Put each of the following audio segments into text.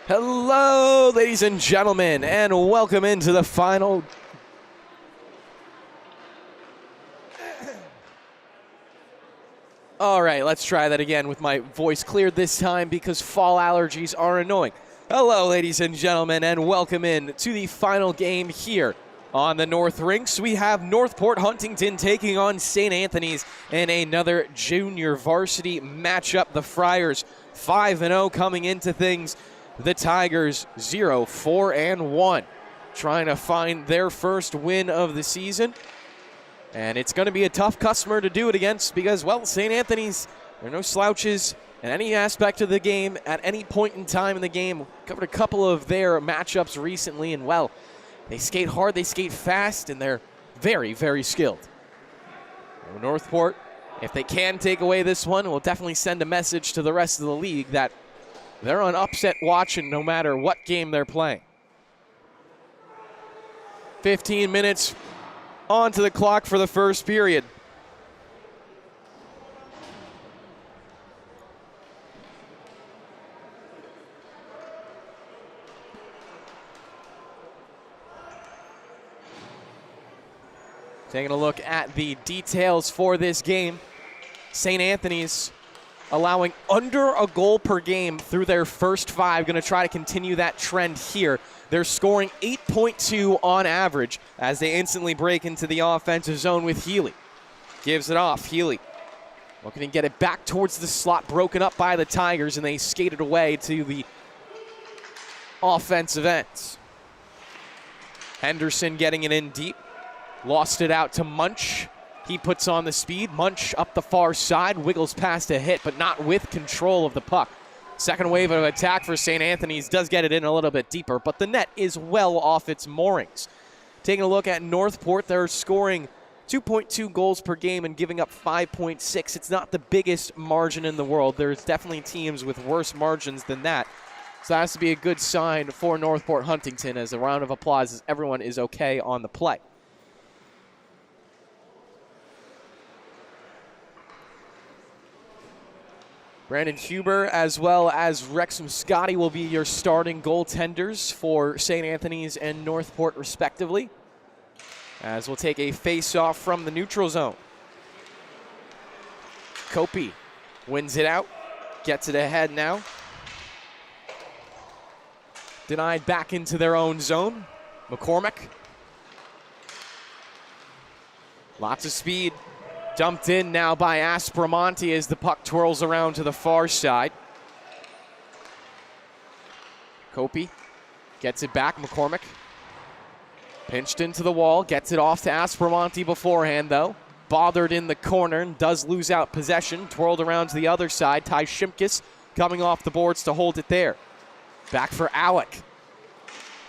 Hello, ladies and gentlemen, and welcome into the final. All right, let's try that again with my voice cleared this time because fall allergies are annoying. Hello, ladies and gentlemen, and welcome in to the final game here on the North Rinks. We have Northport Huntington taking on St. Anthony's in another junior varsity matchup. The Friars 5-0 coming into things. The Tigers 0-4-1, trying to find their first win of the season. And it's going to be a tough customer to do it against because, well, St. Anthony's, they're no slouches in any aspect of the game at any point in time in the game. Covered a couple of their matchups recently, and, well, they skate hard, they skate fast, and they're very, very skilled. Northport, if they can take away this one, will definitely send a message to the rest of the league that they're on upset watching no matter what game they're playing. 15 minutes onto the clock for the first period. Taking a look at the details for this game. St. Anthony's allowing under a goal per game through their first five. Going to try to continue that trend here. They're scoring 8.2 on average as they instantly break into the offensive zone with Healy. Gives it off. Healy looking to get it back towards the slot, broken up by the Tigers, and they skated away to the offensive ends. Henderson getting it in deep. Lost it out to Munch. He puts on the speed. Munch up the far side, wiggles past a hit, but not with control of the puck. Second wave of attack for St. Anthony's does get it in a little bit deeper, but the net is well off its moorings. Taking a look at Northport, they're scoring 2.2 goals per game and giving up 5.6. It's not the biggest margin in the world. There's definitely teams with worse margins than that. So that has to be a good sign for Northport Huntington as a round of applause as everyone is okay on the play. Brandon Huber as well as Wrexham Scotty will be your starting goaltenders for St. Anthony's and Northport respectively, as we'll take a face-off from the neutral zone. Kopi wins it out, gets it ahead now. Denied back into their own zone. McCormick. Lots of speed. Dumped in now by Aspromonte as the puck twirls around to the far side. Kopi gets it back. McCormick pinched into the wall. Gets it off to Aspromonte beforehand, though. Bothered in the corner and does lose out possession. Twirled around to the other side. Ty Shimkus coming off the boards to hold it there. Back for Alec.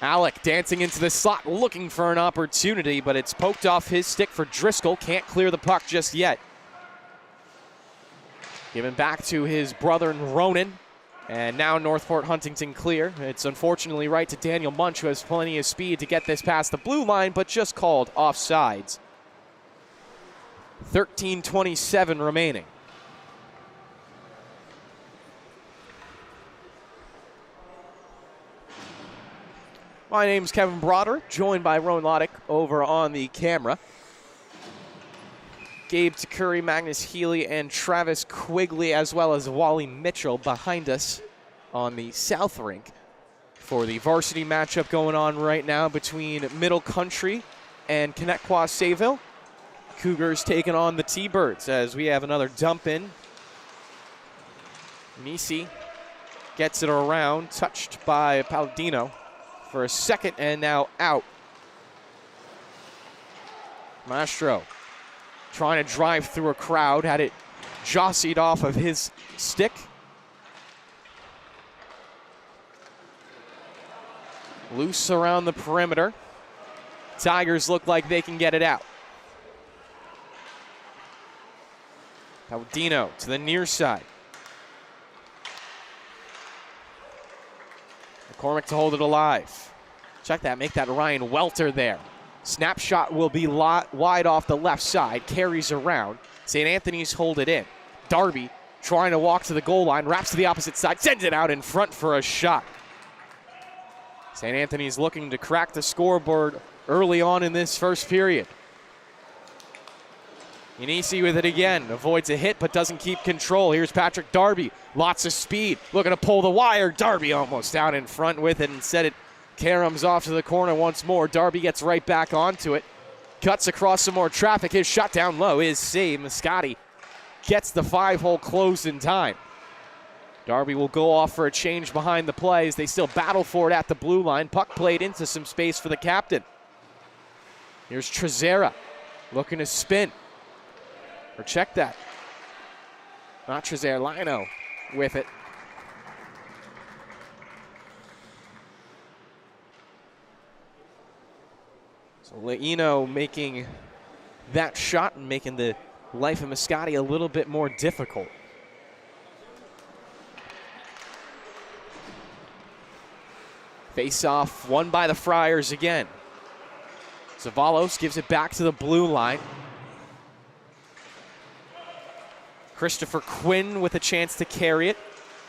Alec dancing into the slot, looking for an opportunity, but it's poked off his stick for Driscoll. Can't clear the puck just yet. Given back to his brother Ronan, and now Northport Huntington clear. It's unfortunately right to Daniel Munch, who has plenty of speed to get this past the blue line, but just called offsides. 13:27 remaining. My name's Kevin Broderick, joined by Rowan Loddick over on the camera. Gabe Takuri, Magnus Healy, and Travis Quigley, as well as Wally Mitchell behind us on the South Rink for the varsity matchup going on right now between Middle Country and Connectquot Sayville. Cougars taking on the T-Birds as we have another dump in. Nisi gets it around, touched by Palladino for a second, and now out. Mastro trying to drive through a crowd, had it jossied off of his stick. Loose around the perimeter. Tigers look like they can get it out. Palladino to the near side. McCormick to hold it alive. Check that, make that Ryan Welter there. Snapshot will be wide off the left side, carries around. St. Anthony's hold it in. Darby trying to walk to the goal line, wraps to the opposite side, sends it out in front for a shot. St. Anthony's looking to crack the scoreboard early on in this first period. Yanisi with it again, avoids a hit but doesn't keep control. Here's Patrick Darby, lots of speed, looking to pull the wire. Darby almost out in front with it. Instead it caroms off to the corner once more. Darby gets right back onto it, cuts across some more traffic. His shot down low is saved. Moscati gets the 5-hole closed in time. Darby will go off for a change behind the play as they still battle for it at the blue line. Puck played into some space for the captain. Here's Trezera looking to spin. Or check that. Not Trezera, Lino with it. So Lino making that shot and making the life of Moscati a little bit more difficult. Face-off won by the Friars again. Zavalos gives it back to the blue line. Christopher Quinn with a chance to carry it.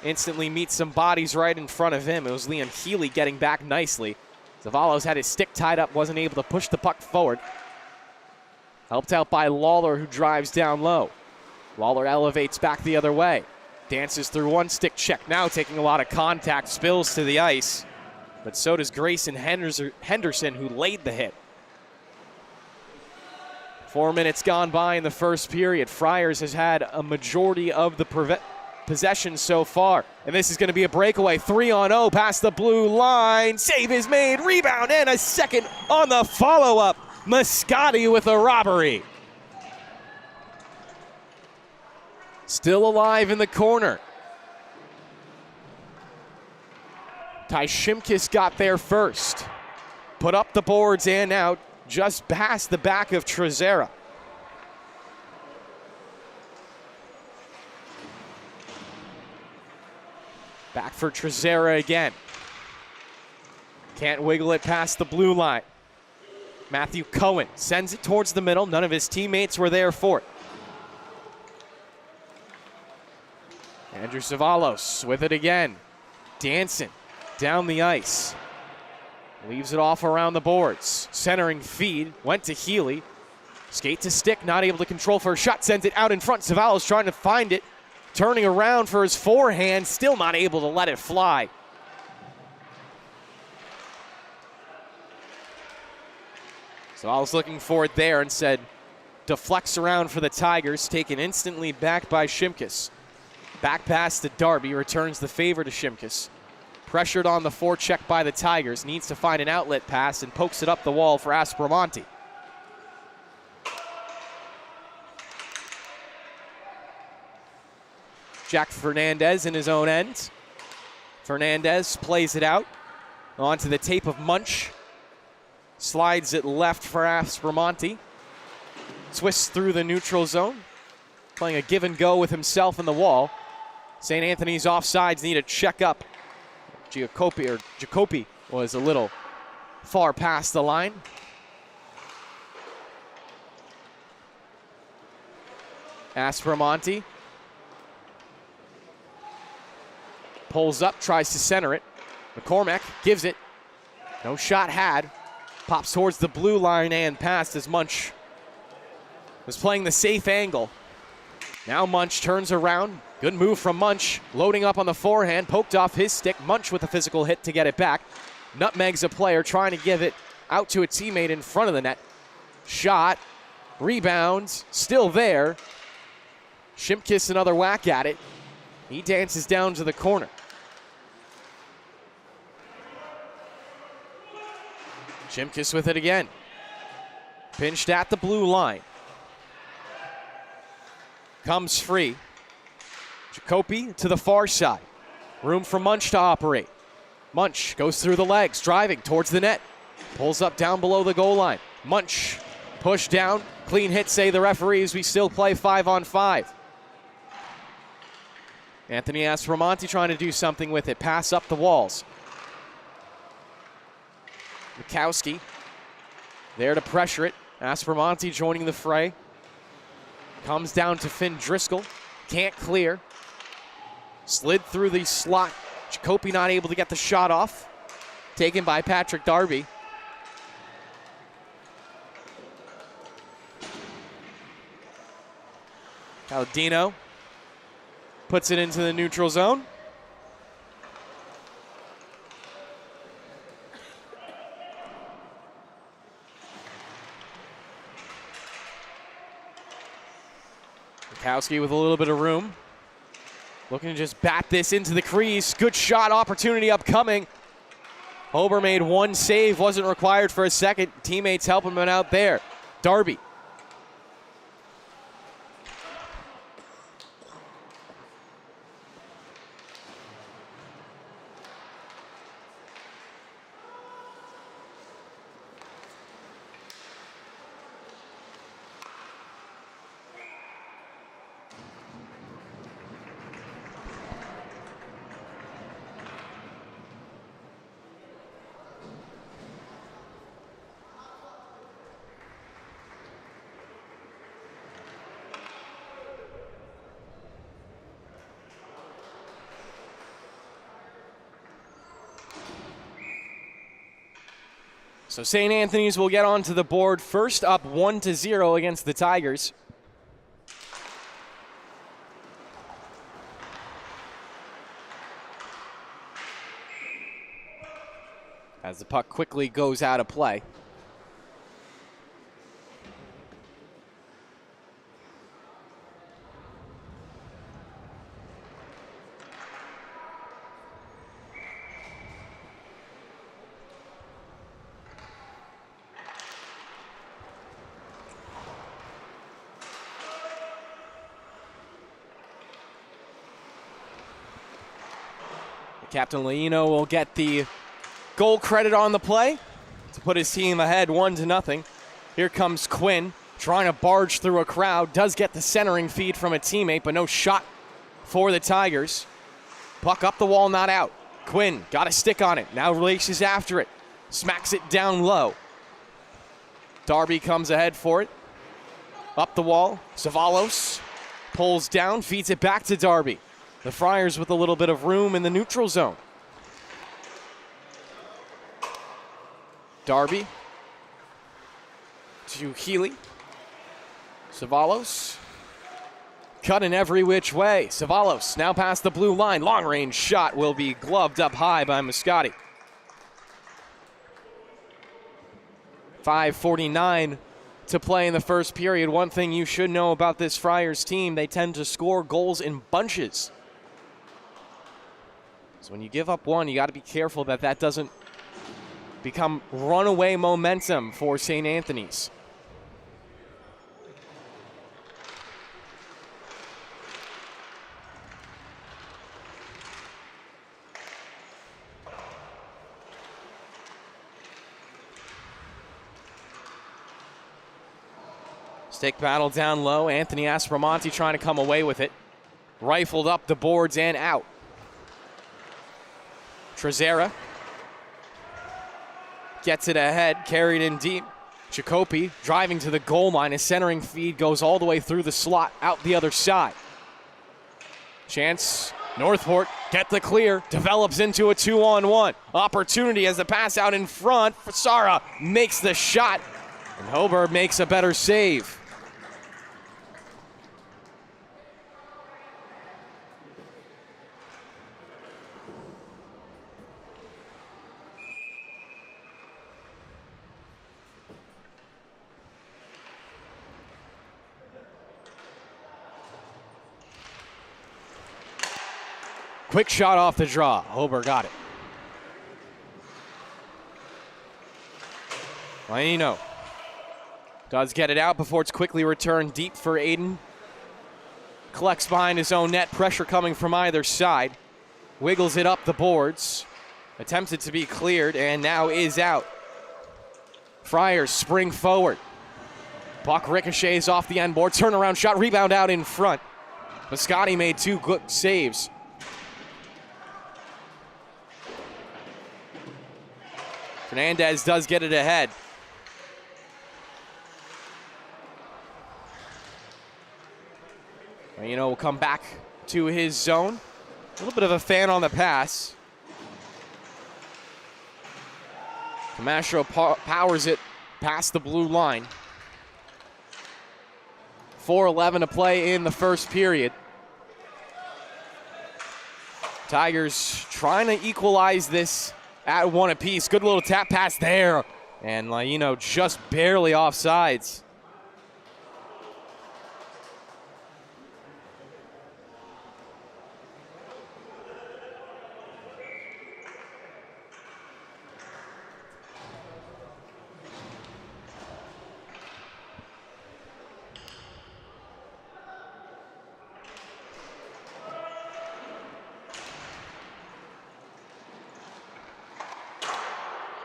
Instantly meets some bodies right in front of him. It was Liam Healy getting back nicely. Zavalos had his stick tied up, wasn't able to push the puck forward. Helped out by Lawler, who drives down low. Lawler elevates back the other way. Dances through one stick check, now taking a lot of contact, spills to the ice. But so does Grayson Henderson, who laid the hit. 4 minutes gone by in the first period. Friars has had a majority of the possession so far. And this is going to be a breakaway. 3-on-0 past the blue line. Save is made. Rebound and a second on the follow-up. Moscati with a robbery. Still alive in the corner. Ty Shimkus got there first. Put up the boards and out. Just past the back of Trezera. Back for Trezera again. Can't wiggle it past the blue line. Matthew Cohen sends it towards the middle. None of his teammates were there for it. Andrew Zavalos with it again. Dancing down the ice. Leaves it off around the boards. Centering feed, went to Healy. Skate to stick, not able to control for a shot, sends it out in front. Zavalos trying to find it. Turning around for his forehand, still not able to let it fly. So I was looking for it there and said, deflects around for the Tigers, taken instantly back by Shimkus. Back pass to Darby, returns the favor to Shimkus. Pressured on the forecheck by the Tigers, needs to find an outlet pass and pokes it up the wall for Aspromonte. Jack Fernandez in his own end. Fernandez plays it out onto the tape of Munch. Slides it left for Aspromonte. Twists through the neutral zone. Playing a give and go with himself in the wall. St. Anthony's offsides, need a check up. Jacopi was a little far past the line. Aspromonte pulls up, tries to center it. McCormack gives it. No shot had. Pops towards the blue line and past as Munch was playing the safe angle. Now Munch turns around. Good move from Munch. Loading up on the forehand. Poked off his stick. Munch with a physical hit to get it back. Nutmegs a player trying to give it out to a teammate in front of the net. Shot. Rebounds. Still there. Shimkus another whack at it. He dances down to the corner. Shimkus with it again. Pinched at the blue line. Comes free. Jacopi to the far side. Room for Munch to operate. Munch goes through the legs, driving towards the net. Pulls up down below the goal line. Munch pushed down. Clean hit, say the referees. We still play 5-on-5. Anthony Aspromonte trying to do something with it. Pass up the walls. Mikowski there to pressure it. Aspromonte joining the fray. Comes down to Finn Driscoll. Can't clear. Slid through the slot. Jacopi not able to get the shot off. taken by Patrick Darby. Aldino puts it into the neutral zone. Mikowski with a little bit of room. Looking to just bat this into the crease. Good shot opportunity upcoming. Hober made one save, wasn't required for a second. Teammates helping him out there. Darby. So St. Anthony's will get onto the board first, up 1-0 against the Tigers. As the puck quickly goes out of play. Captain Leino will get the goal credit on the play to put his team ahead 1-0. Here comes Quinn trying to barge through a crowd. Does get the centering feed from a teammate, but no shot for the Tigers. Puck up the wall, not out. Quinn got a stick on it. Now races after it. Smacks it down low. Darby comes ahead for it. Up the wall. Savalos pulls down, feeds it back to Darby. The Friars with a little bit of room in the neutral zone. Darby to Healy. Savalos cutting every which way. Savalos now past the blue line. Long range shot will be gloved up high by Moscati. 5:49 to play in the first period. One thing you should know about this Friars team, they tend to score goals in bunches. So when you give up one, you got to be careful that that doesn't become runaway momentum for St. Anthony's. Stick battle down low. Anthony Aspromonte trying to come away with it. Rifled up the boards and out. Trezera gets it ahead, carried in deep. Jacopi driving to the goal line. His centering feed goes all the way through the slot, out the other side. Chance, Northport, get the clear, develops into a 2-on-1. Opportunity as the pass out in front. Fasara makes the shot, and Hober makes a better save. Quick shot off the draw. Hober got it. Laino does get it out before it's quickly returned deep for Aiden. Collects behind his own net. Pressure coming from either side. Wiggles it up the boards. Attempted to be cleared and now is out. Friars spring forward. Puck ricochets off the end board. Turnaround shot. Rebound out in front. Moscati made two good saves. Fernandez does get it ahead. Will come back to his zone. A little bit of a fan on the pass. Mastro powers it past the blue line. 4:11 to play in the first period. Tigers trying to equalize this at one apiece. Good little tap pass there. And just barely offsides.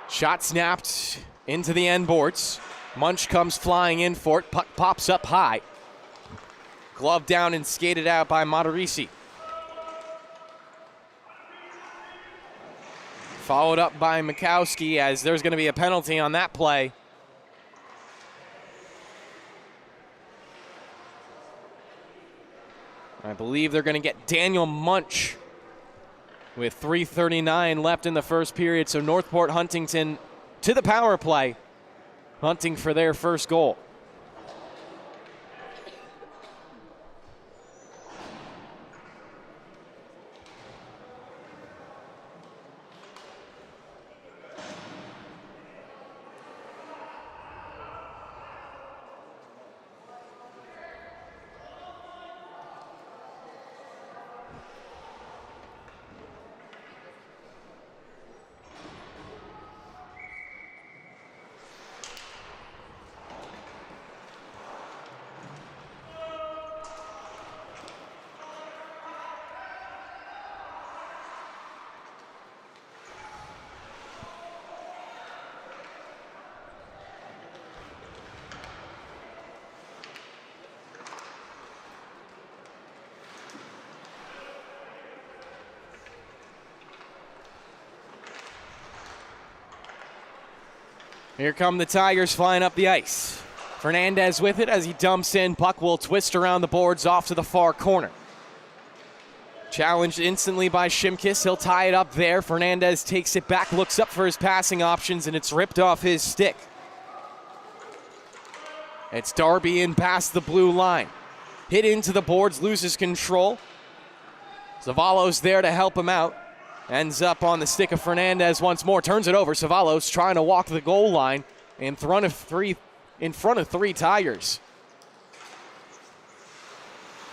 Shot snapped into the end boards. Munch comes flying in for it. Puck pops up high. Glove down and skated out by Matarisi. Followed up by Mikowski, as there's going to be a penalty on that play. I believe they're going to get Daniel Munch with 3:39 left in the first period. So Northport Huntington to the power play, hunting for their first goal. Here come the Tigers flying up the ice. Fernandez with it as he dumps in. Puck will twist around the boards off to the far corner. Challenged instantly by Shimkus. He'll tie it up there. Fernandez takes it back, looks up for his passing options, and it's ripped off his stick. It's Darby in past the blue line. Hit into the boards, loses control. Zavallo's there to help him out. Ends up on the stick of Fernandez once more. Turns it over. Zavallo's trying to walk the goal line in front of three Tigers.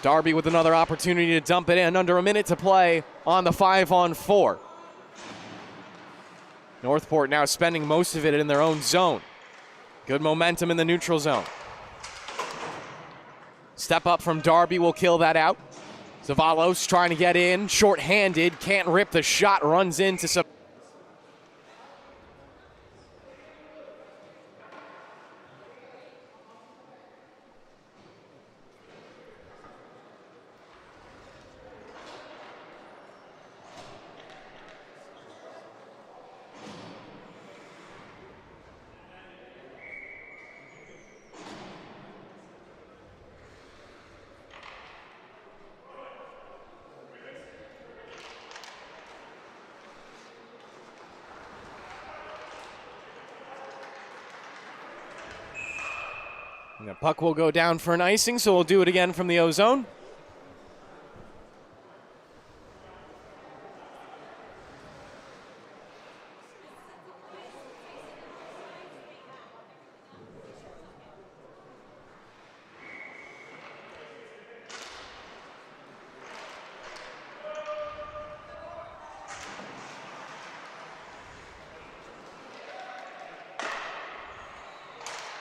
Darby with another opportunity to dump it in. Under a minute to play on the 5-on-4. Northport now spending most of it in their own zone. Good momentum in the neutral zone. Step up from Darby will kill that out. Zavallos trying to get in, short-handed, can't rip the shot, runs into some. And the puck will go down for an icing, so we'll do it again from the O-zone.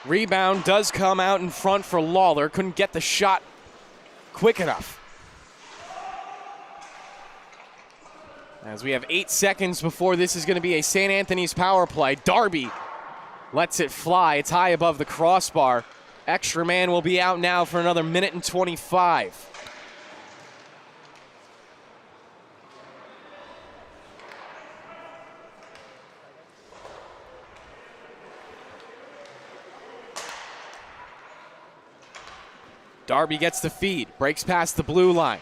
Rebound does come out in front for Lawler. Couldn't get the shot quick enough. As we have 8 seconds before this is going to be a St. Anthony's power play. Darby lets it fly. It's high above the crossbar. Extra man will be out now for another minute and 25. Darby gets the feed, breaks past the blue line.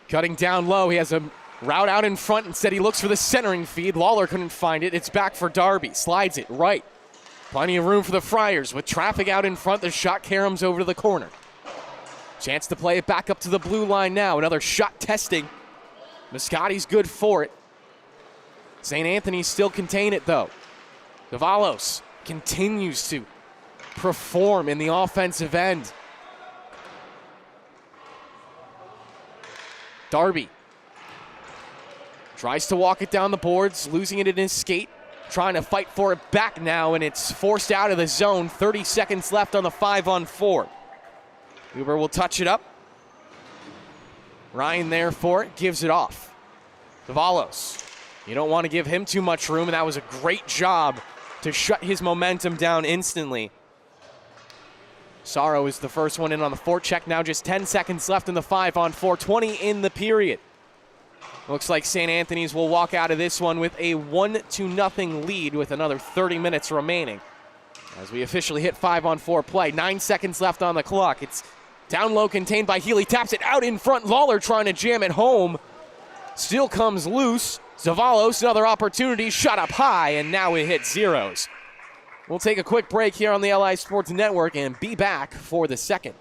Cutting down low, he has a Route out in front. Instead, he looks for the centering feed. Lawler couldn't find it. It's back for Darby. Slides it right. Plenty of room for the Friars. With traffic out in front, the shot caroms over to the corner. Chance to play it back up to the blue line now. Another shot testing. Moscati's good for it. St. Anthony still contain it, though. Davalos continues to perform in the offensive end. Darby tries to walk it down the boards, losing it in his skate, trying to fight for it back now, and it's forced out of the zone. 30 seconds left on the 5-on-4. Huber will touch it up. Ryan there for it, gives it off. Davalos, you don't want to give him too much room, and that was a great job to shut his momentum down instantly. Sorrow is the first one in on the forecheck. Now just 10 seconds left in the 5-on-4, 20 in the period. Looks like St. Anthony's will walk out of this one with a 1-0 lead with another 30 minutes remaining. As we officially hit 5-on-4 play, 9 seconds left on the clock. It's down low, contained by Healy, taps it out in front. Lawler trying to jam it home. Still comes loose. Zavalos, another opportunity, shot up high, and now it hits zeros. We'll take a quick break here on the LI Sports Network and be back for the second.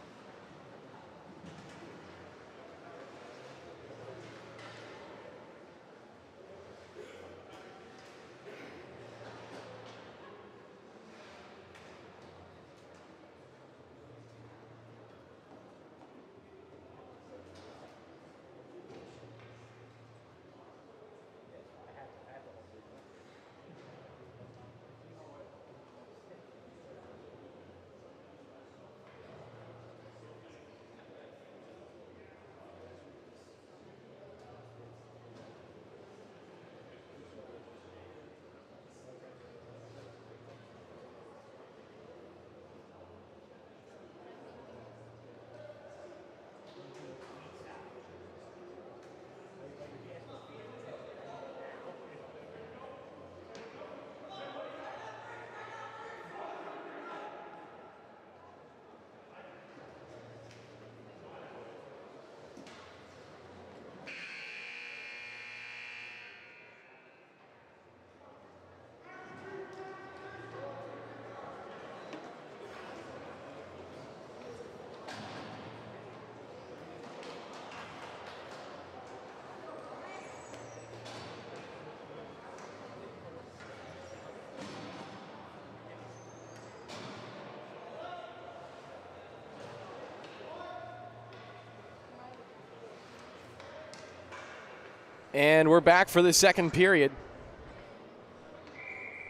And we're back for the second period.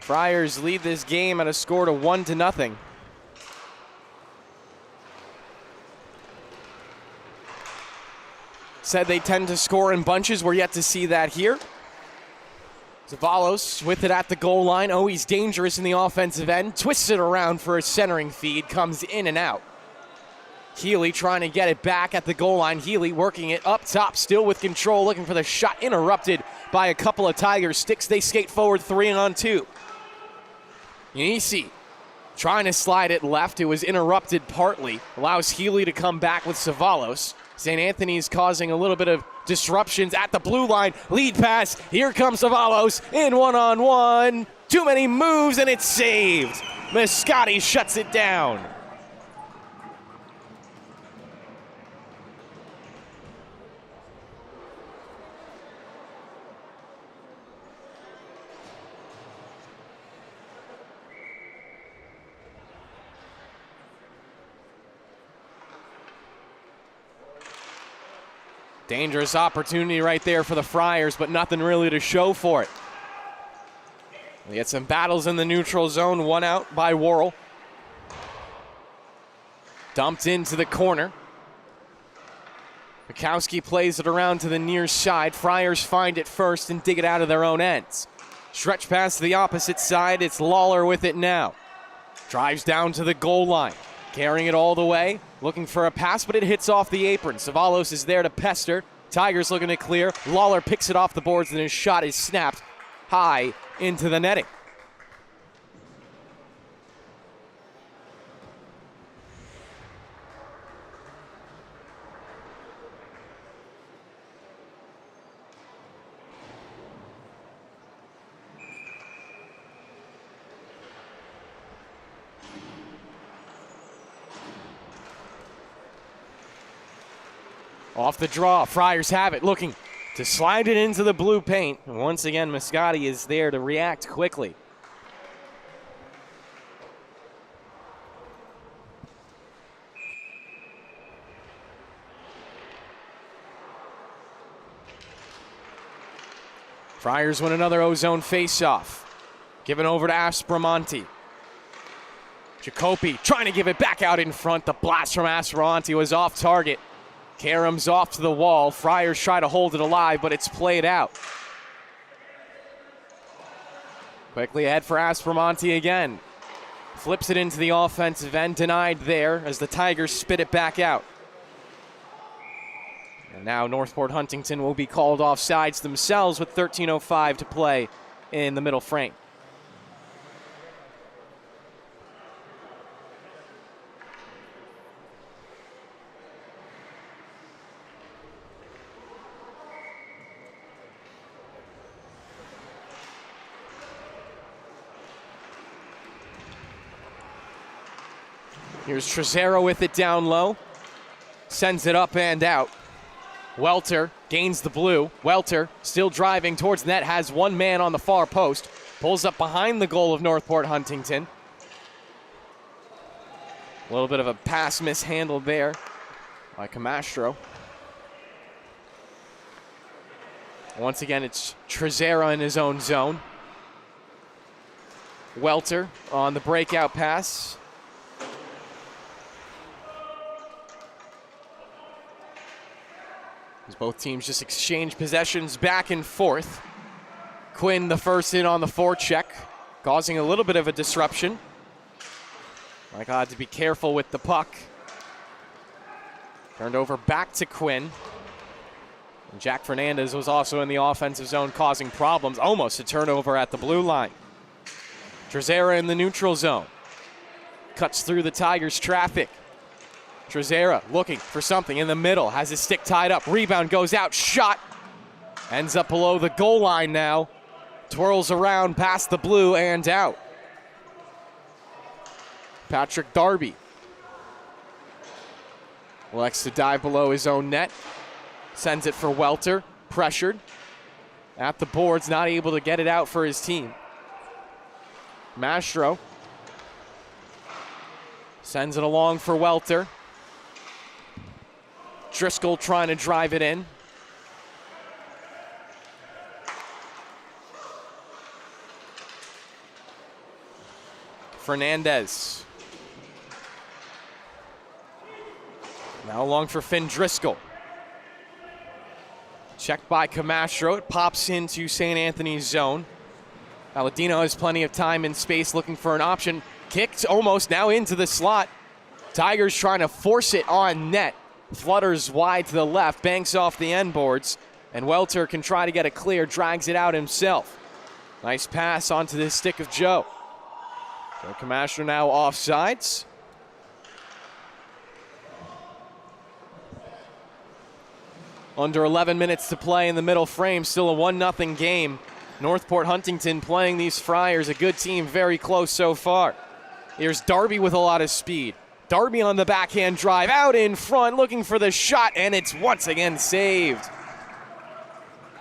Friars lead this game at a score to 1-0. Said they tend to score in bunches. We're yet to see that here. Zavalos with it at the goal line. Oh, he's dangerous in the offensive end. Twists it around for a centering feed. Comes in and out. Healy trying to get it back at the goal line. Healy working it up top, still with control, looking for the shot, interrupted by a couple of Tigers sticks. They skate forward 3-on-2. Unisi trying to slide it left. It was interrupted partly. Allows Healy to come back with Zavalos. St. Anthony's causing a little bit of disruptions at the blue line. Lead pass. Here comes Zavalos in 1-on-1. Too many moves, and it's saved. Moscati shuts it down. Dangerous opportunity right there for the Friars, but nothing really to show for it. We get some battles in the neutral zone, one out by Worrell. Dumped into the corner. Bukowski plays it around to the near side. Friars find it first and dig it out of their own ends. Stretch pass to the opposite side. It's Lawler with it now. Drives down to the goal line. Carrying it all the way, looking for a pass, but it hits off the apron. Zavalos is there to pester. Tigers looking to clear. Lawler picks it off the boards, and his shot is snapped high into the netting. Off the draw, Friars have it, looking to slide it into the blue paint. And once again, Moscati is there to react quickly. Friars win another O-zone face-off. Given over to Aspromonte. Jacopi trying to give it back out in front. The blast from Aspromonte was off target. Karam's off to the wall. Friars try to hold it alive, but it's played out. Quickly ahead for Aspromonte again. Flips it into the offensive end, denied there as the Tigers spit it back out. And now Northport Huntington will be called offsides themselves with 13:05 to play in the middle frame. Here's Trezero with it down low. Sends it up and out. Welter gains the blue. Welter still driving towards net, has one man on the far post. Pulls up behind the goal of Northport Huntington. A little bit of a pass mishandled there by Camastro. Once again, it's Trezero in his own zone. Welter on the breakout pass. As both teams just exchange possessions back and forth. Quinn the first in on the forecheck, causing a little bit of a disruption. Mike had to be careful with the puck. Turned over back to Quinn. And Jack Fernandez was also in the offensive zone causing problems. Almost a turnover at the blue line. Trezera in the neutral zone. Cuts through the Tigers' traffic. Trezera looking for something in the middle. Has his stick tied up. Rebound goes out. Shot. Ends up below the goal line now. Twirls around past the blue and out. Patrick Darby elects to dive below his own net. Sends it for Welter. Pressured. At the boards. Not able to get it out for his team. Mastro sends it along for Welter. Driscoll trying to drive it in. Fernandez. Now along for Finn Driscoll. Checked by Camastro. It pops into St. Anthony's zone. Aladino has plenty of time and space looking for an option. Kicked almost now into the slot. Tigers trying to force it on net. Flutters wide to the left, banks off the end boards, and Welter can try to get it clear, drags it out himself. Nice pass onto the stick of Joe. Joe Camastro now offsides. Under 11 minutes to play in the middle frame, still a 1-0 game. Northport Huntington playing these Friars, a good team, very close so far. Here's Darby with a lot of speed. Darby on the backhand drive, out in front, looking for the shot, and it's once again saved.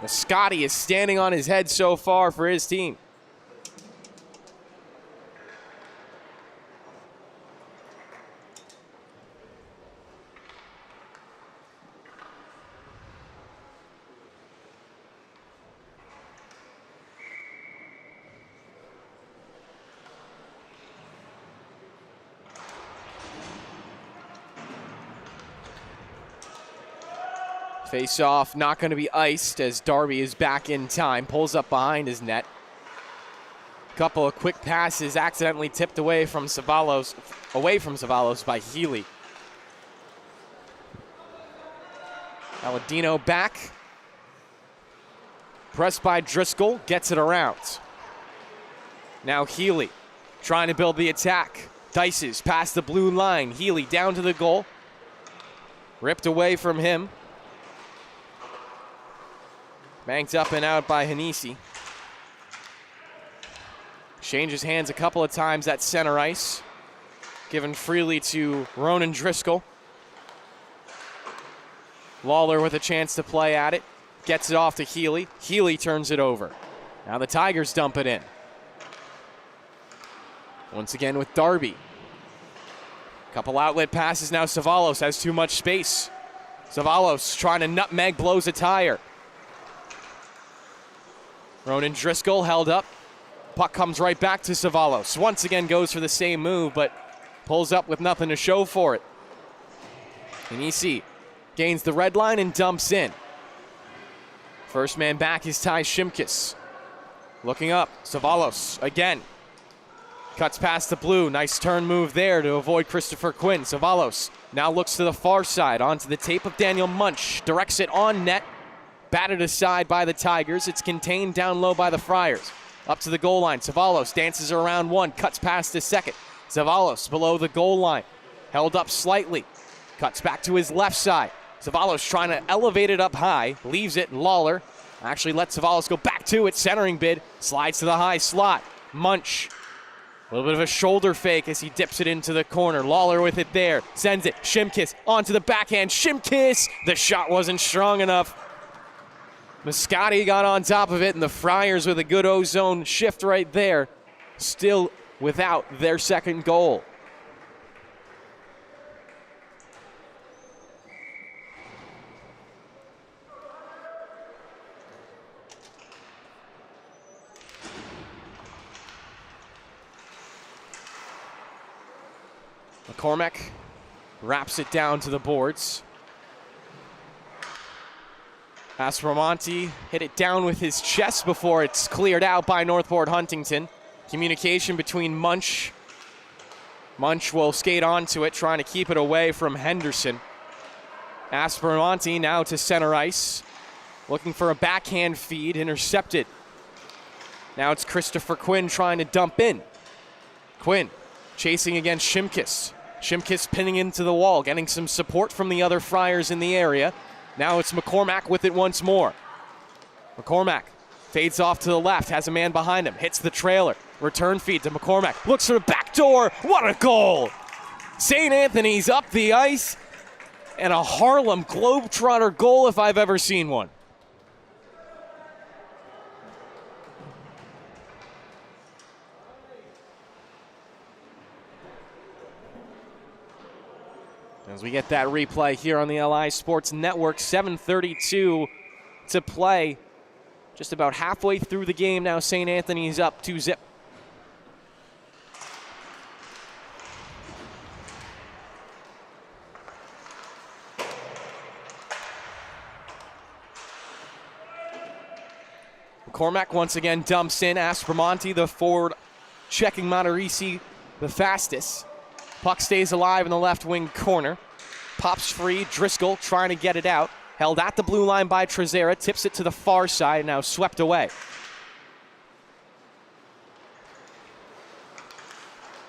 Moscati is standing on his head so far for his team. Face off, not going to be iced as Darby is back in time. Pulls up behind his net. Couple of quick passes accidentally tipped away from Savalos by Healy. Aladino back. Pressed by Driscoll, gets it around. Now Healy trying to build the attack. Dices past the blue line. Healy down to the goal. Ripped away from him. Banked up and out by Hanisi. Changes hands a couple of times at center ice. Given freely to Ronan Driscoll. Lawler with a chance to play at it. Gets it off to Healy. Healy turns it over. Now the Tigers dump it in. Once again with Darby. Couple outlet passes now. Savalos has too much space. Savalos trying to nutmeg, blows a tire. Ronan Driscoll held up. Puck comes right back to Savalos. Once again goes for the same move, but pulls up with nothing to show for it. And EC gains the red line and dumps in. First man back is Ty Shimkus. Looking up, Savalos again. Cuts past the blue, nice turn move there to avoid Christopher Quinn. Savalos now looks to the far side, onto the tape of Daniel Munch. Directs it on net, batted aside by the Tigers. It's contained down low by the Friars. Up to the goal line, Savalos dances around one, cuts past the second. Savalos below the goal line, held up slightly. Cuts back to his left side. Savalos trying to elevate it up high, leaves it. Lawler actually lets Savalos go back to it. Centering bid, slides to the high slot. Munch, a little bit of a shoulder fake as he dips it into the corner. Lawler with it there, sends it. Shimkus onto the backhand. Shimkus, the shot wasn't strong enough. Moscati got on top of it, and the Friars with a good ozone shift right there, still without their second goal. McCormack wraps it down to the boards. Aspromonte hit it down with his chest before it's cleared out by Northport Huntington. Communication between Munch. Munch will skate onto it, trying to keep it away from Henderson. Aspromonte now to center ice, looking for a backhand feed, intercepted. Now it's Christopher Quinn trying to dump in. Quinn chasing against Shimkus. Shimkus pinning into the wall, getting some support from the other Friars in the area. Now it's McCormack with it once more. McCormack fades off to the left, has a man behind him, hits the trailer. Return feed to McCormack, looks for the back door. What a goal! St. Anthony's up the ice, and a Harlem Globetrotter goal if I've ever seen one. As we get that replay here on the LI Sports Network, 7:32 to play. Just about halfway through the game now. St. Anthony's up 2-0. McCormack once again dumps in. Aspromonte, the forward, checking Monterisi the fastest. Puck stays alive in the left wing corner. Pops free. Driscoll trying to get it out. Held at the blue line by Trezera. Tips it to the far side. Now swept away.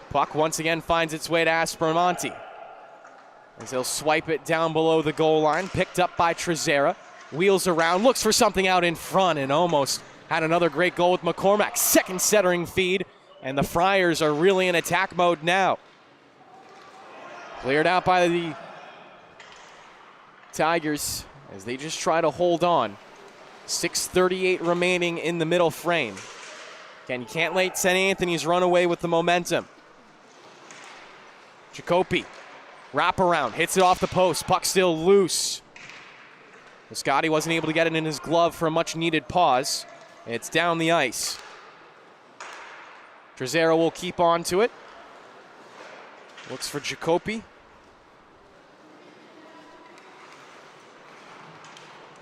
Puck once again finds its way to Aspromonte, as he'll swipe it down below the goal line. Picked up by Trezera. Wheels around. Looks for something out in front and almost had another great goal with McCormack. Second centering feed. And the Friars are really in attack mode now. Cleared out by the Tigers as they just try to hold on. 6:38 remaining in the middle frame. Again, you can't let St. Anthony's run away with the momentum. Jacopi, wraparound, hits it off the post. Puck still loose. Moscati wasn't able to get it in his glove for a much-needed pause. It's down the ice. Trezera will keep on to it. Looks for Jacopi.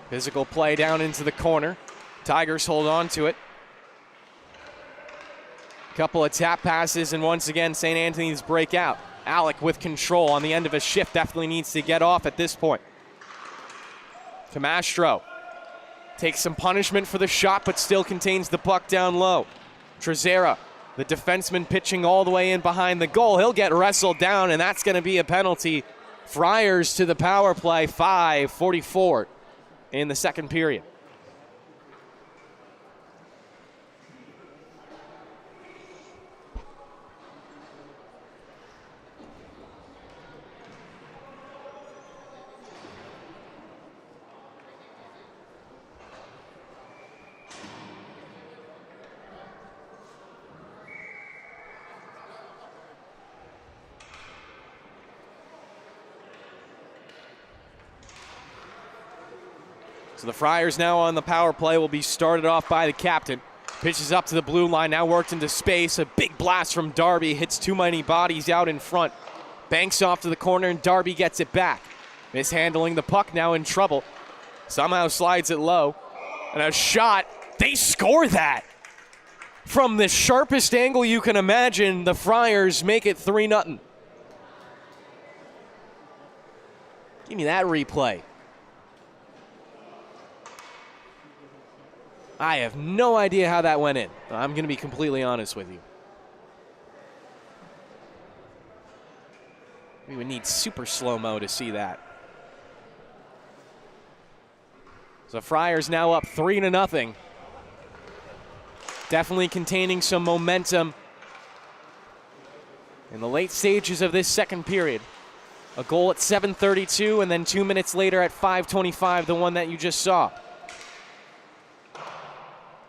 Physical play down into the corner. Tigers hold on to it. Couple of tap passes, and once again, St. Anthony's break out. Alec with control on the end of a shift. Definitely needs to get off at this point. Camastro takes some punishment for the shot, but still contains the puck down low. Trezera, the defenseman, pitching all the way in behind the goal. He'll get wrestled down, and that's going to be a penalty. Friars to the power play, 5:44 in the second period. So the Friars now on the power play will be started off by the captain. Pitches up to the blue line, now worked into space. A big blast from Darby, hits too many bodies out in front. Banks off to the corner, and Darby gets it back. Mishandling the puck, now in trouble. Somehow slides it low. And a shot, they score that! From the sharpest angle you can imagine, the Friars make it 3-0. Give me that replay. I have no idea how that went in. I'm going to be completely honest with you. We would need super slow-mo to see that. So Friars now up 3-0. Definitely containing some momentum in the late stages of this second period. A goal at 7:32, and then 2 minutes later at 5:25, the one that you just saw.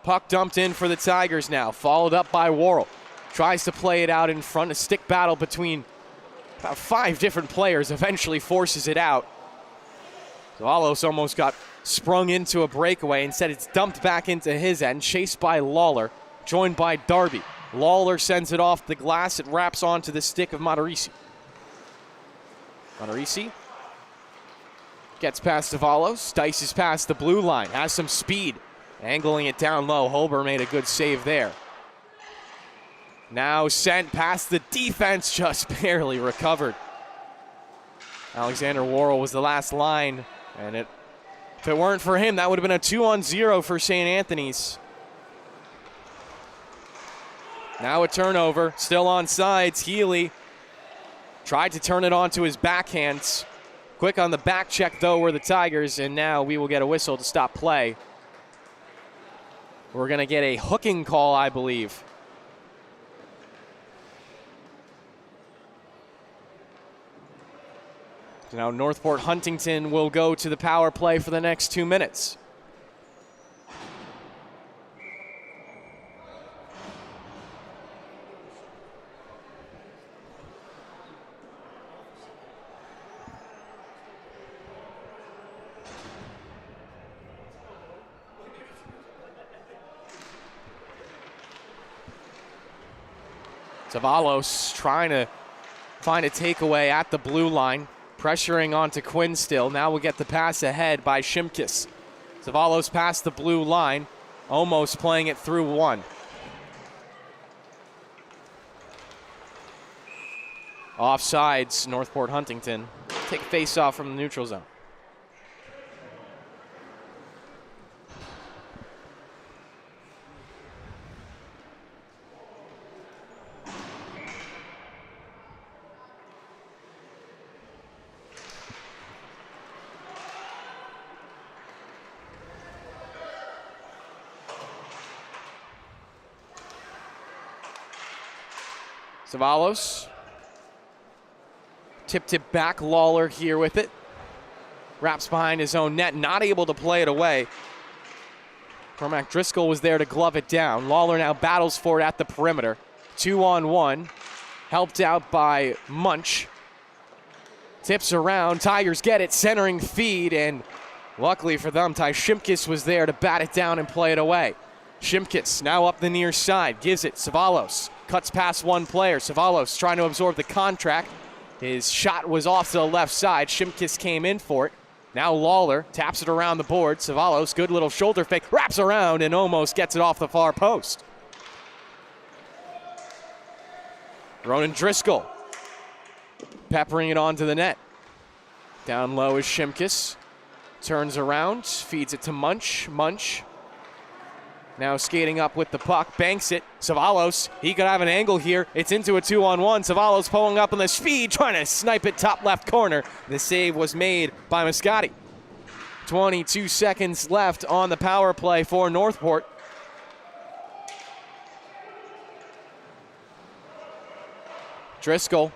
Puck dumped in for the Tigers now, followed up by Worrell. Tries to play it out in front. A stick battle between about 5 different players eventually forces it out. Zavallos almost got sprung into a breakaway. Instead, it's dumped back into his end, chased by Lawler, joined by Darby. Lawler sends it off the glass. It wraps onto the stick of Matarisi. Matarisi gets past Zavallos, dices past the blue line, has some speed. Angling it down low. Holber made a good save there. Now sent past the defense, just barely recovered. Alexander Worrell was the last line, and if it weren't for him, that would have been a 2-on-0 for St. Anthony's. Now a turnover, still on sides. Healy tried to turn it onto his backhands. Quick on the back check, though, were the Tigers, and now we will get a whistle to stop play. We're going to get a hooking call, I believe. So now Northport Huntington will go to the power play for the next 2 minutes. Zavallos trying to find a takeaway at the blue line, pressuring onto Quinn still. Now we'll get the pass ahead by Shimkus. Zavallos past the blue line, almost playing it through one. Offsides, Northport Huntington. Take a face off from the neutral zone. Zavallos tipped it back. Lawler here with it. Wraps behind his own net, not able to play it away. Cormac Driscoll was there to glove it down. Lawler now battles for it at the perimeter. 2-on-1. Helped out by Munch. Tips around. Tigers get it. Centering feed, and luckily for them, Ty Shimkus was there to bat it down and play it away. Shimkus now up the near side. Gives it. Zavallos cuts past one player. Zavallos trying to absorb the contract. His shot was off to the left side. Shimkus came in for it. Now Lawler taps it around the board. Zavallos, good little shoulder fake, wraps around and almost gets it off the far post. Ronan Driscoll peppering it onto the net. Down low is Shimkus. Turns around, feeds it to Munch. Munch now skating up with the puck, banks it. Zavallos, he could have an angle here. It's into a 2-on-1. Zavallos pulling up on the speed, trying to snipe it top left corner. The save was made by Moscati. 22 seconds left on the power play for Northport. Driscoll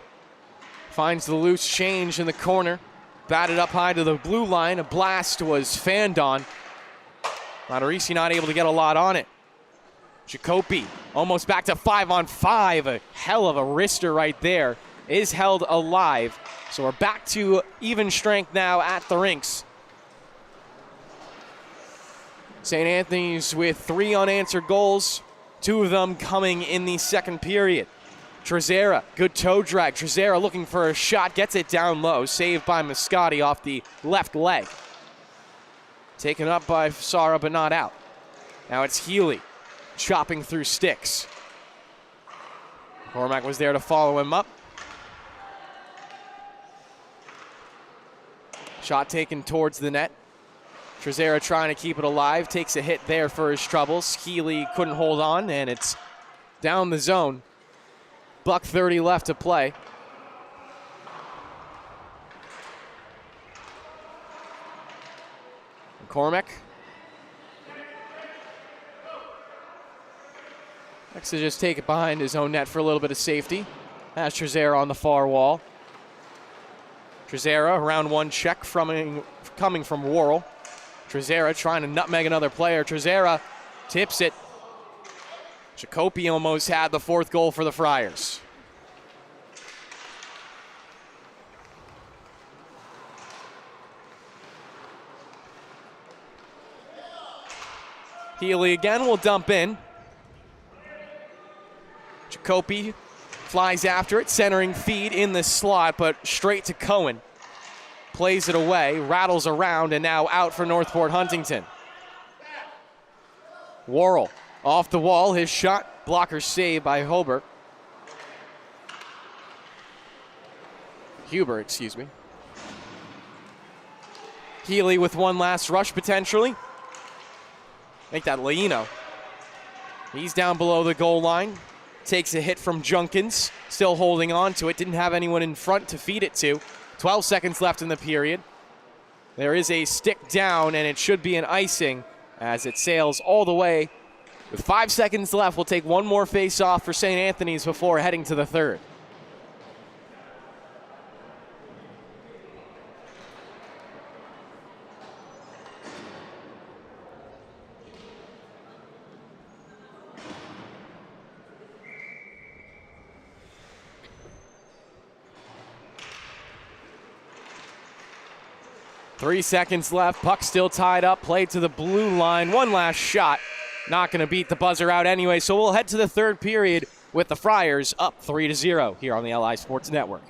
finds the loose change in the corner. Batted up high to the blue line. A blast was fanned on. Matarisi not able to get a lot on it. Jacopi almost back to 5-on-5. A hell of a wrister right there. Is held alive. So we're back to even strength now at the rinks. St. Anthony's with 3 unanswered goals, 2 of them coming in the second period. Trezera, good toe drag. Trezera looking for a shot, gets it down low. Saved by Moscati off the left leg. Taken up by Sara, but not out. Now it's Healy chopping through sticks. Cormac was there to follow him up. Shot taken towards the net. Trezera trying to keep it alive, takes a hit there for his troubles. Healy couldn't hold on, and it's down the zone. $1:30 left to play. McCormick. Likes to just take it behind his own net for a little bit of safety. Has Trezera on the far wall. Trezera, round 1 check coming from Worrell. Trezera trying to nutmeg another player. Trezera tips it. Jacopi almost had the 4th goal for the Friars. Healy again will dump in. Jacopi flies after it, centering feed in the slot, but straight to Cohen. Plays it away, rattles around, and now out for Northport Huntington. Worrell off the wall, his shot, blocker saved by Huber, excuse me. Healy with one last rush potentially. Make that Leino. He's down below the goal line. Takes a hit from Junkins, still holding on to it. Didn't have anyone in front to feed it to. 12 seconds left in the period. There is a stick down, and it should be an icing as it sails all the way. With 5 seconds left, we'll take one more face-off for St. Anthony's before heading to the third. Three seconds left, puck still tied up, played to the blue line. One last shot, not going to beat the buzzer out anyway, so we'll head to the third period with the Friars up 3-0 here on the LI Sports Network.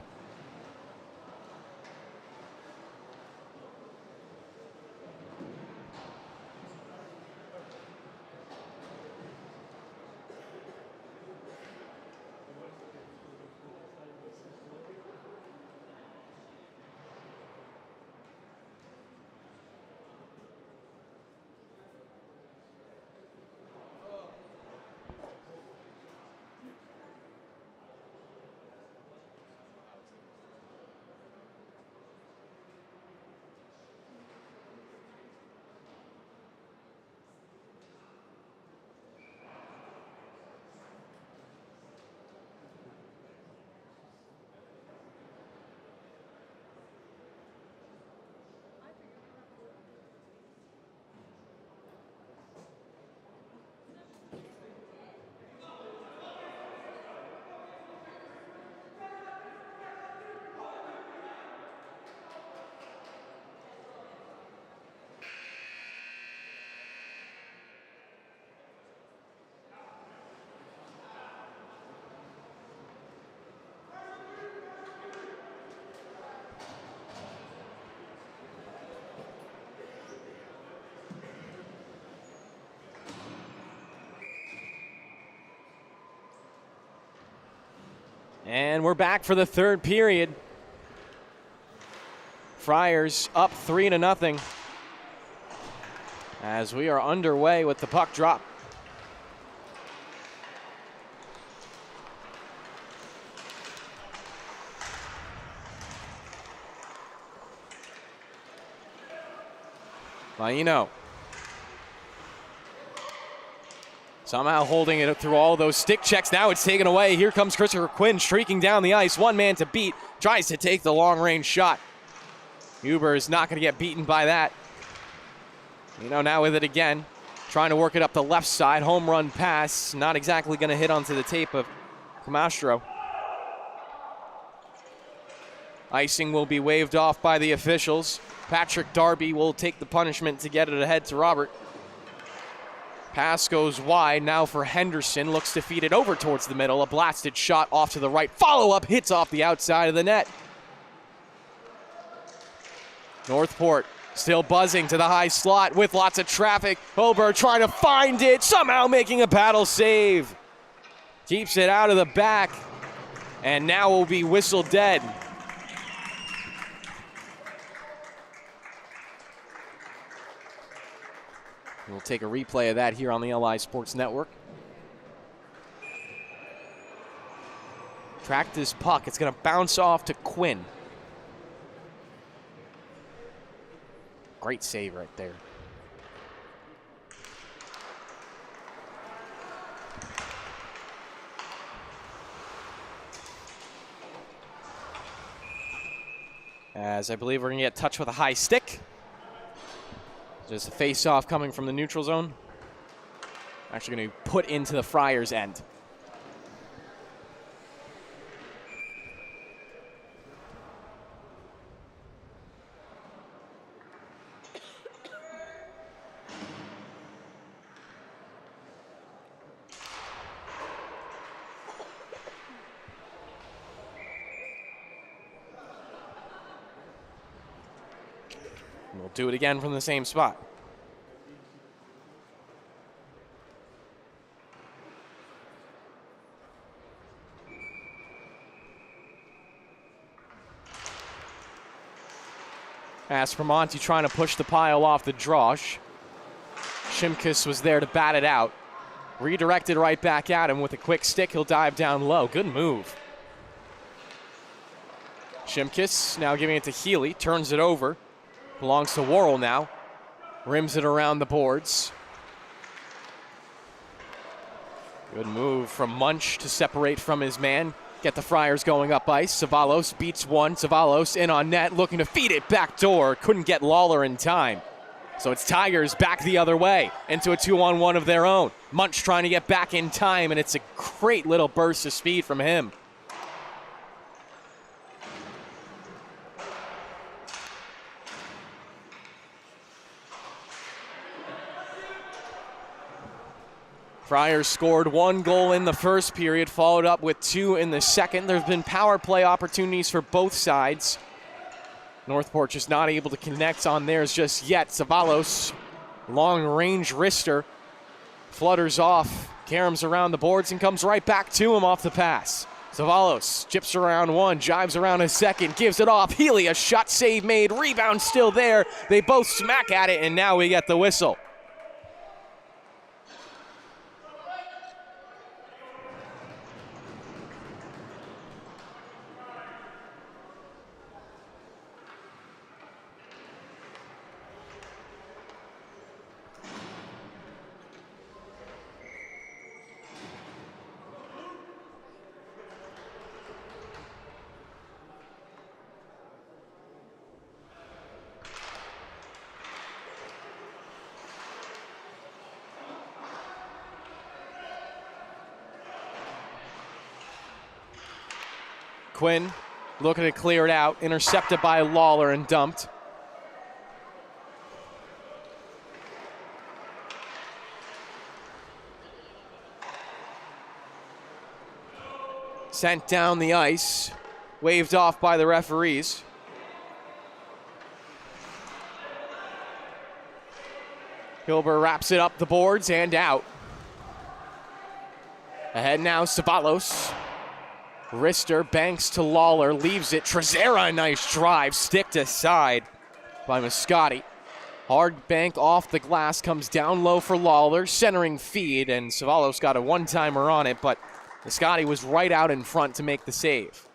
And we're back for the third period. Friars up 3-0 as we are underway with the puck drop. Leino. Somehow holding it through all those stick checks. Now it's taken away. Here comes Christopher Quinn streaking down the ice. One man to beat. Tries to take the long-range shot. Huber is not going to get beaten by that. Now with it again. Trying to work it up the left side. Home run pass. Not exactly going to hit onto the tape of Camastro. Icing will be waved off by the officials. Patrick Darby will take the punishment to get it ahead to Robert. Pass goes wide now for Henderson. Looks to feed it over towards the middle. A blasted shot off to the right. Follow-up hits off the outside of the net. Northport still buzzing to the high slot with lots of traffic. Hober trying to find it, somehow making a paddle save. Keeps it out of the back, and now will be whistled dead. We'll take a replay of that here on the LI Sports Network. Track this puck. It's going to bounce off to Quinn. Great save right there. As I believe we're going to get touched with a high stick. Just a face-off coming from the neutral zone. Actually going to be put into the Friars' end. We'll do it again from the same spot. As for Monty trying to push the pile off the draw. SCHSHL was there to bat it out. Redirected right back at him with a quick stick. He'll dive down low. Good move. SCHSHL now giving it to Healy. Turns it over. Belongs to Worrell now. Rims it around the boards. Good move from Munch to separate from his man. Get the Friars going up ice. Savalos beats one. Savalos in on net, looking to feed it back door. Couldn't get Lawler in time. So it's Tigers back the other way into a 2-on-1 of their own. Munch trying to get back in time, and it's a great little burst of speed from him. Friars scored 1 goal in the first period, followed up with 2 in the second. There's been power play opportunities for both sides. Northport just not able to connect on theirs just yet. Savalos, long-range wrister, flutters off, caroms around the boards, and comes right back to him off the pass. Savalos chips around one, jives around a second, gives it off. Healy, a shot save made, rebound still there. They both smack at it, and now we get the whistle. Quinn looking to clear it out, intercepted by Lawler and dumped. Sent down the ice, waved off by the referees. Hilber wraps it up the boards and out. Ahead now, Savalos. Rister banks to Lawler, leaves it. Trezera, a nice drive, sticked aside by Moscati. Hard bank off the glass, comes down low for Lawler, centering feed, and Savalos got a one-timer on it, but Moscati was right out in front to make the save.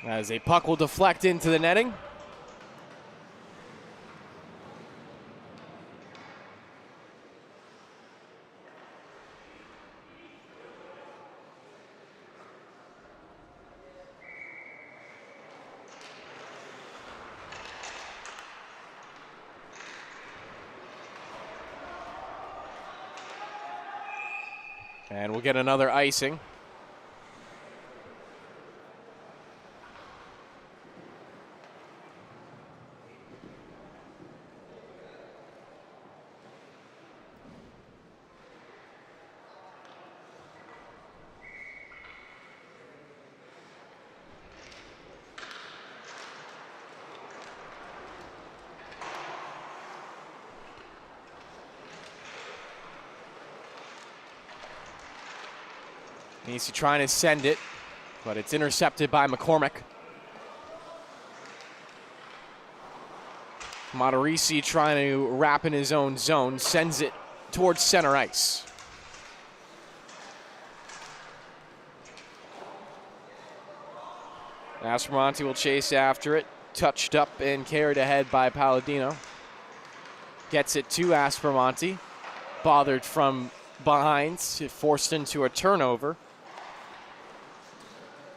As a puck will deflect into the netting. And we'll get another icing. He's trying to send it, but it's intercepted by McCormick. Matarisi trying to wrap in his own zone, sends it towards center ice. Aspromonte will chase after it, touched up and carried ahead by Palladino. Gets it to Aspromonte, bothered from behind, forced into a turnover.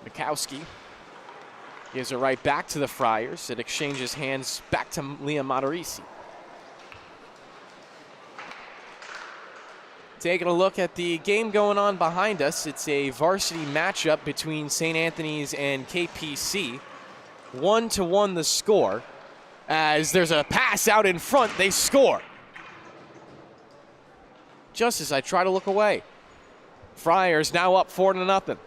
Mikowski gives it right back to the Friars. It exchanges hands back to Liam Matarisi. Taking a look at the game going on behind us, it's a varsity matchup between St. Anthony's and KPC. 1-1 the score. As there's a pass out in front, they score. Just as I try to look away. Friars now up 4-0.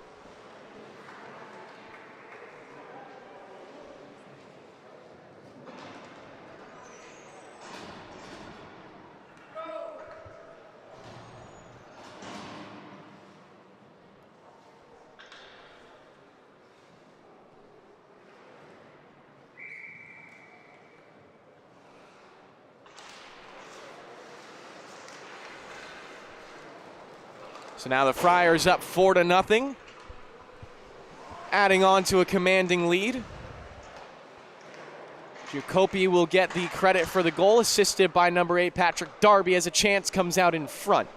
So now the Friars up 4-0, adding on to a commanding lead. Jacopi will get the credit for the goal, assisted by number 8, Patrick Darby, as a chance comes out in front.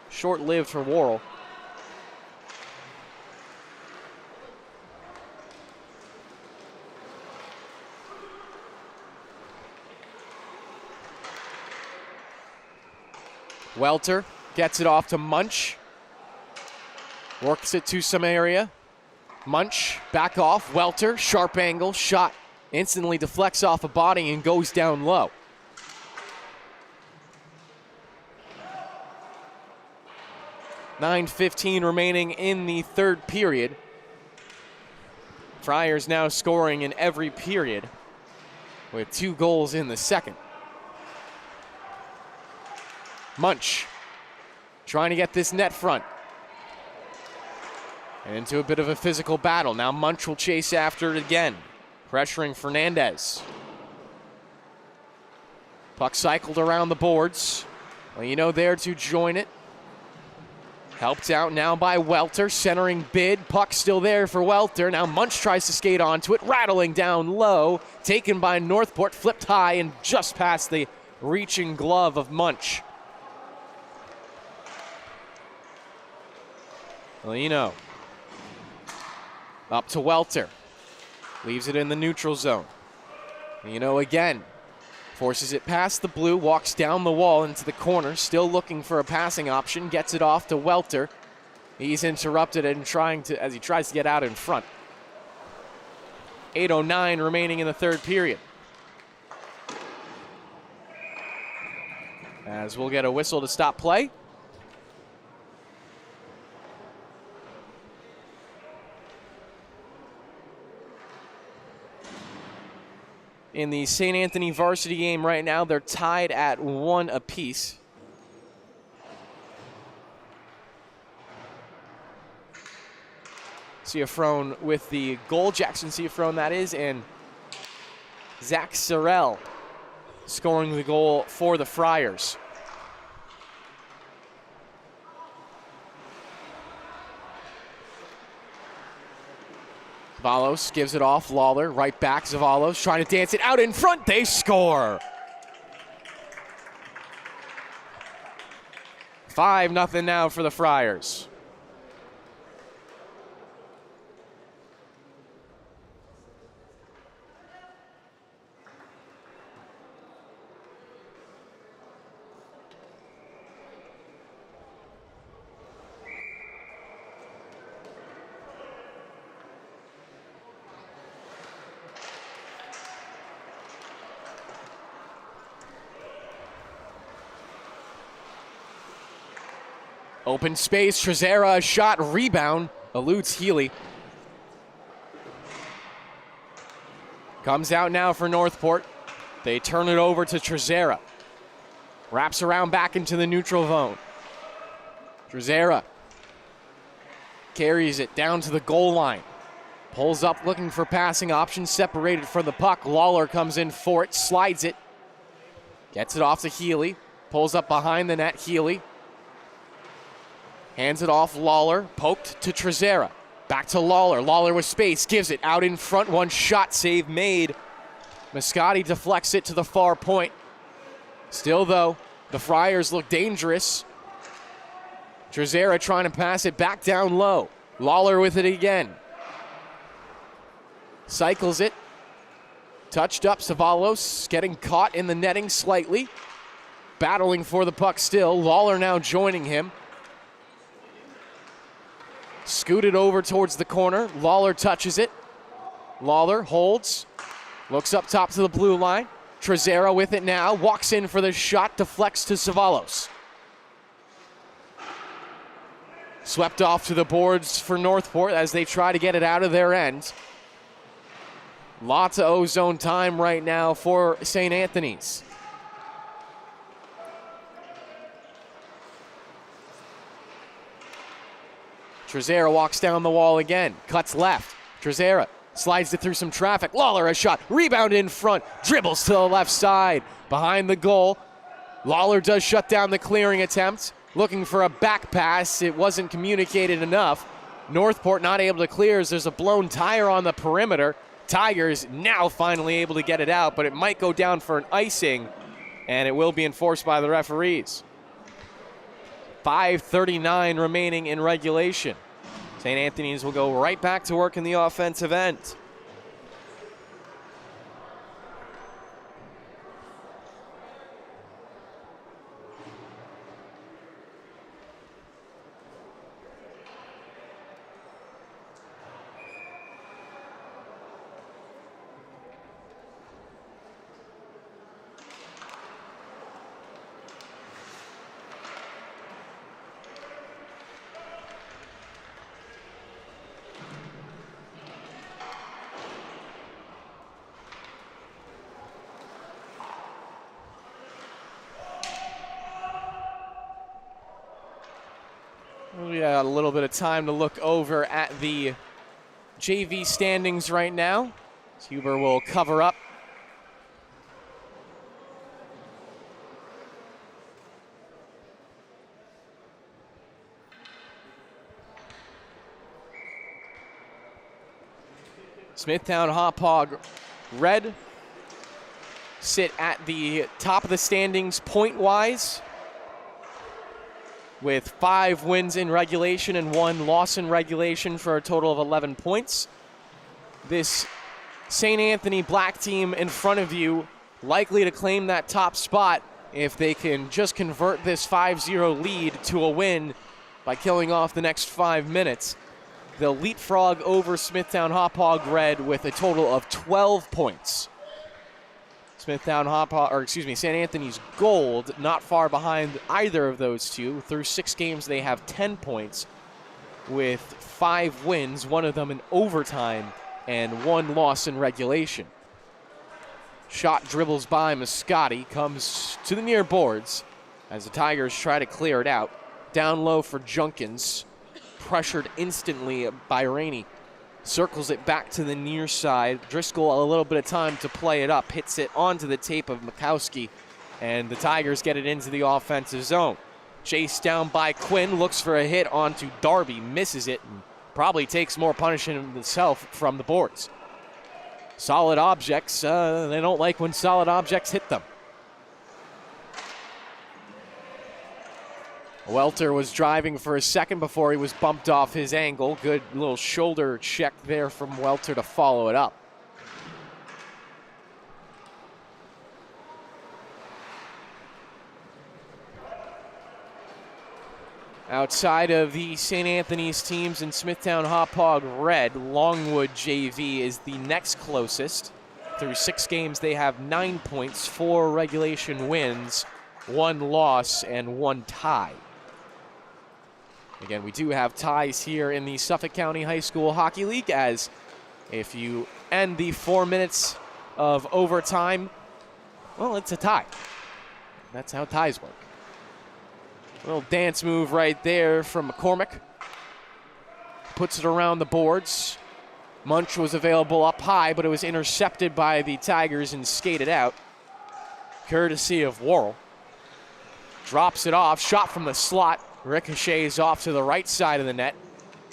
Short-lived for Worrell. Welter gets it off to Munch. Works it to some area. Munch, back off. Welter, sharp angle, shot. Instantly deflects off a body and goes down low. .9:15 remaining in the third period. Friars now scoring in every period with 2 goals in the second. Munch trying to get this net front. And into a bit of a physical battle. Now Munch will chase after it again, pressuring Fernandez. Puck cycled around the boards. Lino there to join it. Helped out now by Welter, centering bid. Puck still there for Welter. Now Munch tries to skate onto it, rattling down low. Taken by Northport, flipped high and just past the reaching glove of Munch. Lino up to Welter. Leaves it in the neutral zone. Lino again. Forces it past the blue, walks down the wall into the corner, still looking for a passing option, gets it off to Welter. He's interrupted and as he tries to get out in front. 8:09 remaining in the third period. As we'll get a whistle to stop play. In the St. Anthony varsity game right now, they're tied at 1 apiece. Ciafrone with the goal, Jackson Ciafrone that is, and Zach Sorrell scoring the goal for the Friars. Zavalos gives it off. Lawler right back. Zavalos trying to dance it out in front. They score. 5-0 now for the Friars. Open space, Trezera, a shot, rebound, eludes Healy. Comes out now for Northport. They turn it over to Trezera. Wraps around back into the neutral zone. Trezera carries it down to the goal line. Pulls up looking for passing options, separated from the puck. Lawler comes in for it, slides it. Gets it off to Healy. Pulls up behind the net, Healy. Hands it off, Lawler, poked to Trezera. Back to Lawler. Lawler with space, gives it out in front. One shot save made. Mascotti deflects it to the far point. Still, though, the Friars look dangerous. Trezera trying to pass it back down low. Lawler with it again. Cycles it. Touched up, Savalos getting caught in the netting slightly. Battling for the puck still. Lawler now joining him. Scooted over towards the corner. Lawler touches it. Lawler holds. Looks up top to the blue line. Trezera with it now. Walks in for the shot. Deflects to Savalos. Swept off to the boards for Northport as they try to get it out of their end. Lots of ozone time right now for St. Anthony's. Trezera walks down the wall again, cuts left. Trezera slides it through some traffic. Lawler a shot, rebound in front, dribbles to the left side, behind the goal. Lawler does shut down the clearing attempt, looking for a back pass. It wasn't communicated enough. Northport not able to clear as there's a blown tire on the perimeter. Tigers now finally able to get it out, but it might go down for an icing, and it will be enforced by the referees. 5:39 remaining in regulation. St. Anthony's will go right back to work in the offensive end. We got a little bit of time to look over at the JV standings right now. Huber will cover up. Smithtown Hauppauge Red sit at the top of the standings point-wise, with 5 wins in regulation and 1 loss in regulation for a total of 11 points. This St. Anthony Black team in front of you likely to claim that top spot if they can just convert this 5-0 lead to a win by killing off the next 5 minutes. They'll leapfrog over Smithtown Hauppauge Red with a total of 12 points. St. Anthony's Gold, not far behind either of those two. Through 6 games, they have 10 points with 5 wins, one of them in overtime, and 1 loss in regulation. Shot dribbles by Mascotti, comes to the near boards as the Tigers try to clear it out. Down low for Junkins, pressured instantly by Rainey. Circles it back to the near side. Driscoll a little bit of time to play it up. Hits it onto the tape of Mikowski, and the Tigers get it into the offensive zone. Chased down by Quinn, looks for a hit onto Darby, misses it, and probably takes more punishment himself from the boards. Solid objects, they don't like when solid objects hit them. Welter was driving for a second before he was bumped off his angle. Good little shoulder check there from Welter to follow it up. Outside of the St. Anthony's teams in Smithtown Hauppauge Red, Longwood JV is the next closest. Through 6 games, they have 9 points, 4 regulation wins, 1 loss, and 1 tie. Again, we do have ties here in the Suffolk County High School Hockey League, as if you end the 4 minutes of overtime, well, it's a tie. That's how ties work. Little dance move right there from McCormick. Puts it around the boards. Munch was available up high, but it was intercepted by the Tigers and skated out, courtesy of Worrell. Drops it off, shot from the slot. Ricochets off to the right side of the net.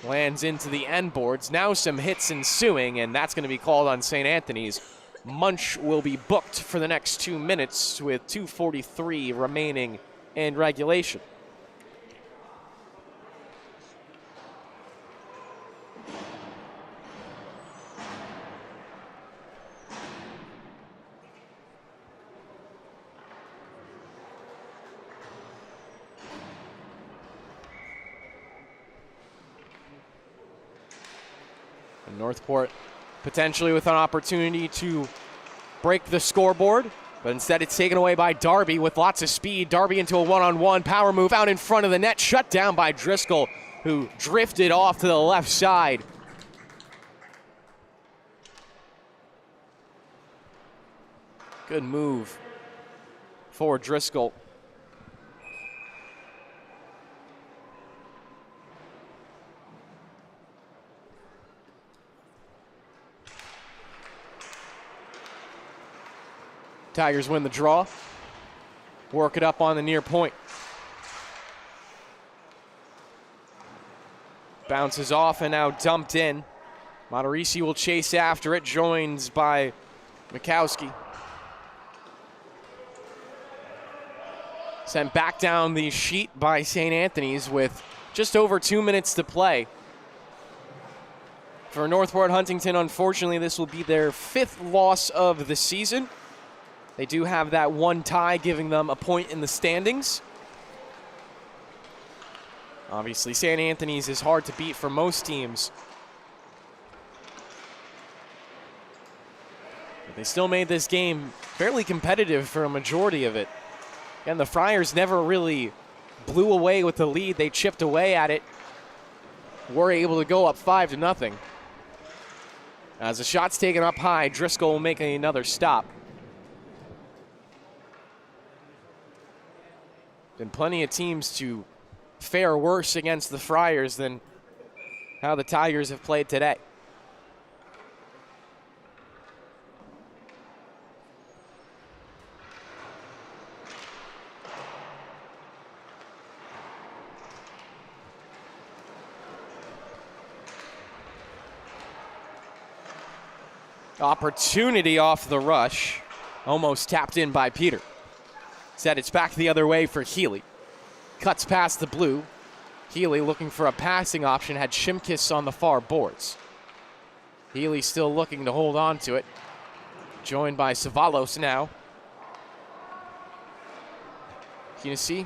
Lands into the end boards. Now some hits ensuing, and that's going to be called on St. Anthony's. Munch will be booked for the next 2 minutes with 2:43 remaining in regulation. Northport potentially with an opportunity to break the scoreboard, but instead it's taken away by Darby with lots of speed. Darby into a one-on-one power move out in front of the net, shut down by Driscoll, who drifted off to the left side. Good move for Driscoll. Tigers win the draw. Work it up on the near point. Bounces off and now dumped in. Monterisi will chase after it, joined by Mikowski. Sent back down the sheet by St. Anthony's with just over 2 minutes to play. For Northport Huntington, unfortunately, this will be their 5th loss of the season. They do have that one tie, giving them a point in the standings. Obviously, St. Anthony's is hard to beat for most teams. But they still made this game fairly competitive for a majority of it. And the Friars never really blew away with the lead. They chipped away at it. Were able to go up 5-0. As the shot's taken up high, Driscoll will make another stop. Been plenty of teams to fare worse against the Friars than how the Tigers have played today. Opportunity off the rush. Almost tapped in by Peter. Said it's back the other way for Healy. Cuts past the blue. Healy looking for a passing option, had Shimkus on the far boards. Healy still looking to hold on to it. Joined by Savalos now. Hennessy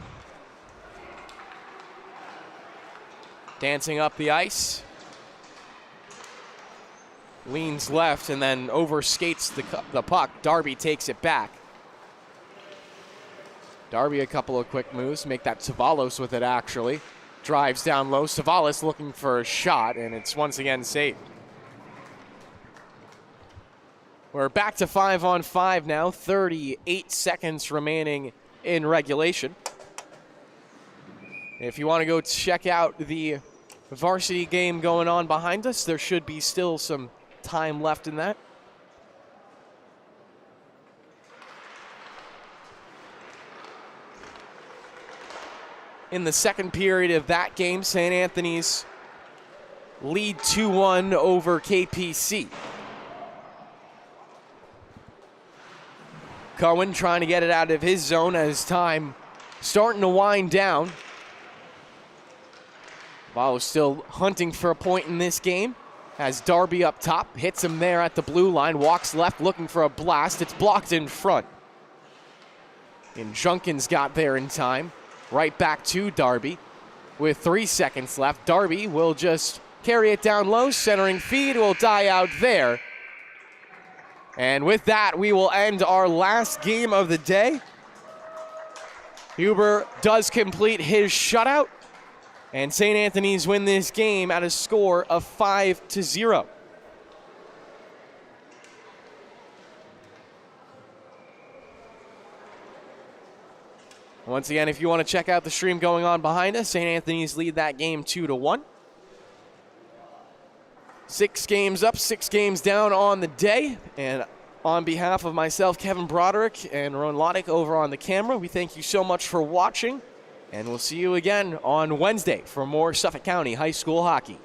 dancing up the ice. Leans left and then overskates the puck. Darby takes it back. Darby a couple of quick moves, make that Savalos with it actually. Drives down low, Savalos looking for a shot, and it's once again saved. We're back to 5-on-5 now, 38 seconds remaining in regulation. If you want to go check out the varsity game going on behind us, there should be still some time left in that. In the second period of that game, St. Anthony's lead 2-1 over KPC. Cohen trying to get it out of his zone as time starting to wind down. Ball still hunting for a point in this game. Has Darby up top, hits him there at the blue line, walks left looking for a blast. It's blocked in front. And Junkins got there in time. Right back to Darby with 3 seconds left. Darby will just carry it down low. Centering feed will die out there. And with that, we will end our last game of the day. Huber does complete his shutout. And St. Anthony's win this game at a score of 5-0. Once again, if you want to check out the stream going on behind us, St. Anthony's lead that game 2-1. 6 games up, 6 games down on the day. And on behalf of myself, Kevin Broderick, and Ron Loddick over on the camera, we thank you so much for watching. And we'll see you again on Wednesday for more Suffolk County High School hockey.